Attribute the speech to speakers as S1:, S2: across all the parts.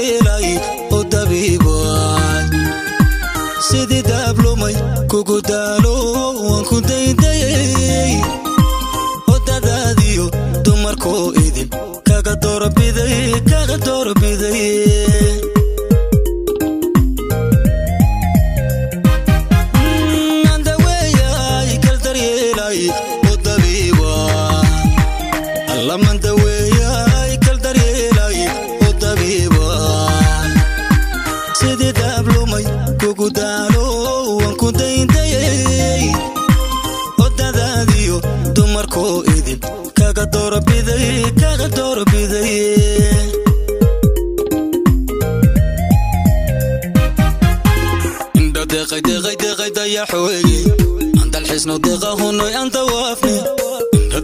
S1: daryeelay oo dabiibay sidii dablumay kugu daalo waan ku daydayay oo dadaadiyo dumarkoo idin kaga doorbiday anda weeyay kal daryeelay oo dabiibay allamanda weeyay kal daryeelay oo dabiibay sidii dablumay kugu daalo waan ku daydayay oo dadaadiyo dumarkoo idin kaga doorbiday inda deqay daya xoogi anta الحسن دقهن أنت وافني inda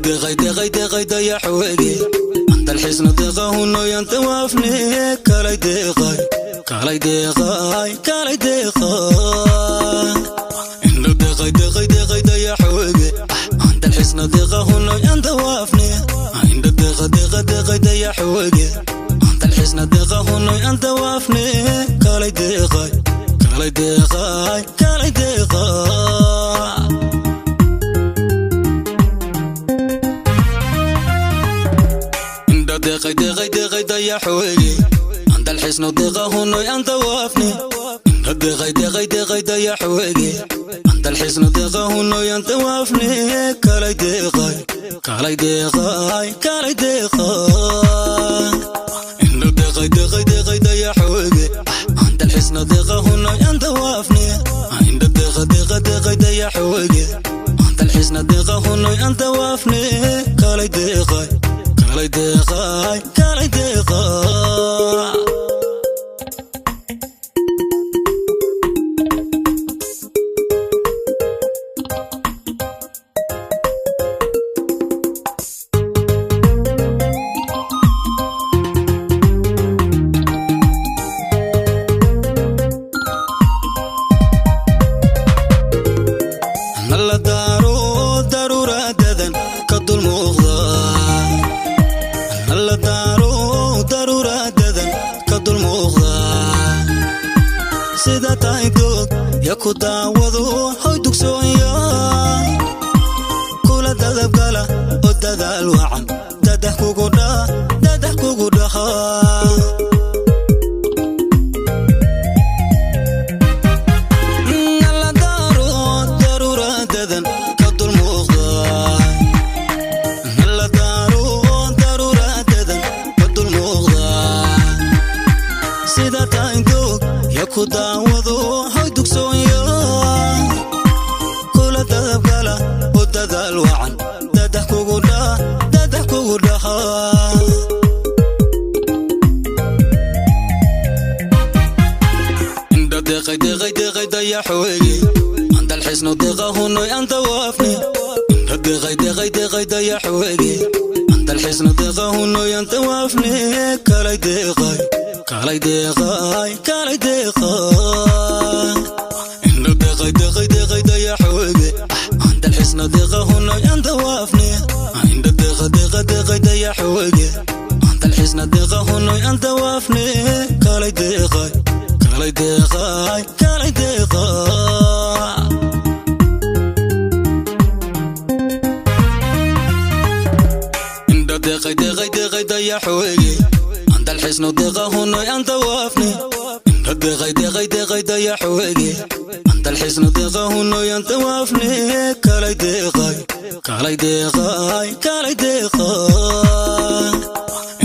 S1: deqay daya xoogi anta الحسن دقهن أنت وافني kalay deqay inda deqay daya xoogi anta الحسن دقهن أنت وافني inda deqay daya xoogi anta الحسن دقهن أنت وافني kalay deqay inda deqay daya xoogi anta الحسن دقهن أنت وافني inda deqay daya xoogi anta الحسن دقهن أنت وافني kalay deqay inda deqay daya xoogi anta الحسن دقهن أنت وافني inda deqay daya xoogi anta الحسن دقهن أنت وافني kalay deqay alla daaro daruraadadan ka dulmuuqda alla daaro daruraadadan ka dulmuuqda sida tahay doog ya ku daawado hoy dugsoonya kula dadabgala oo dadaal wacan dadah kugu dhaha ku daawado hoy dugsoonya kula dadabgala oo dadaal wacan dadah kugu dhaha inda deqay daya xoogi anta الحسن دقهن أنت وافني inda deqay daya xoogi anta الحسن دقهن أنت وافني kalay deqay inda deqay daya xoogi anta الحسن دقهن أنت وافني inda deqay daya xoogi anta الحسن دقهن أنت وافني kalay deqay inda deqay daya xoogi anta الحسن دقهن أنت وافني inda deqay daya xoogi anta الحسن دقهن أنت وافني kalay deqay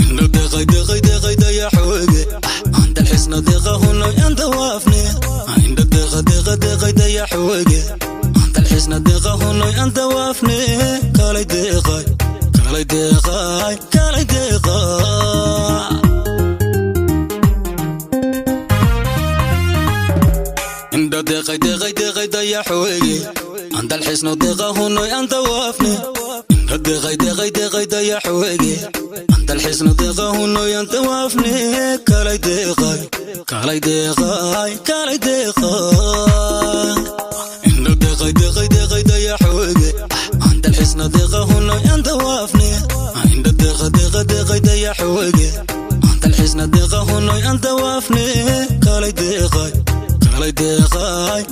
S1: inda deqay daya xoogi anta الحسن دقهن أنت وافني inda deqay daya xoogi anta الحسن دقهن أنت وافني kalay deqay inda deqay daya xoogi anta الحسن دقهن أنت وافني inda deqay daya xoogi anta الحسن دقهن أنت وافني kalay deqay inda deqay daya xoogi anta الحسن دقهن أنت وافني inda deqay daya xoogi anta الحسن دقهن هنوي أنت وافني كالي ديقاي كالي ديقاي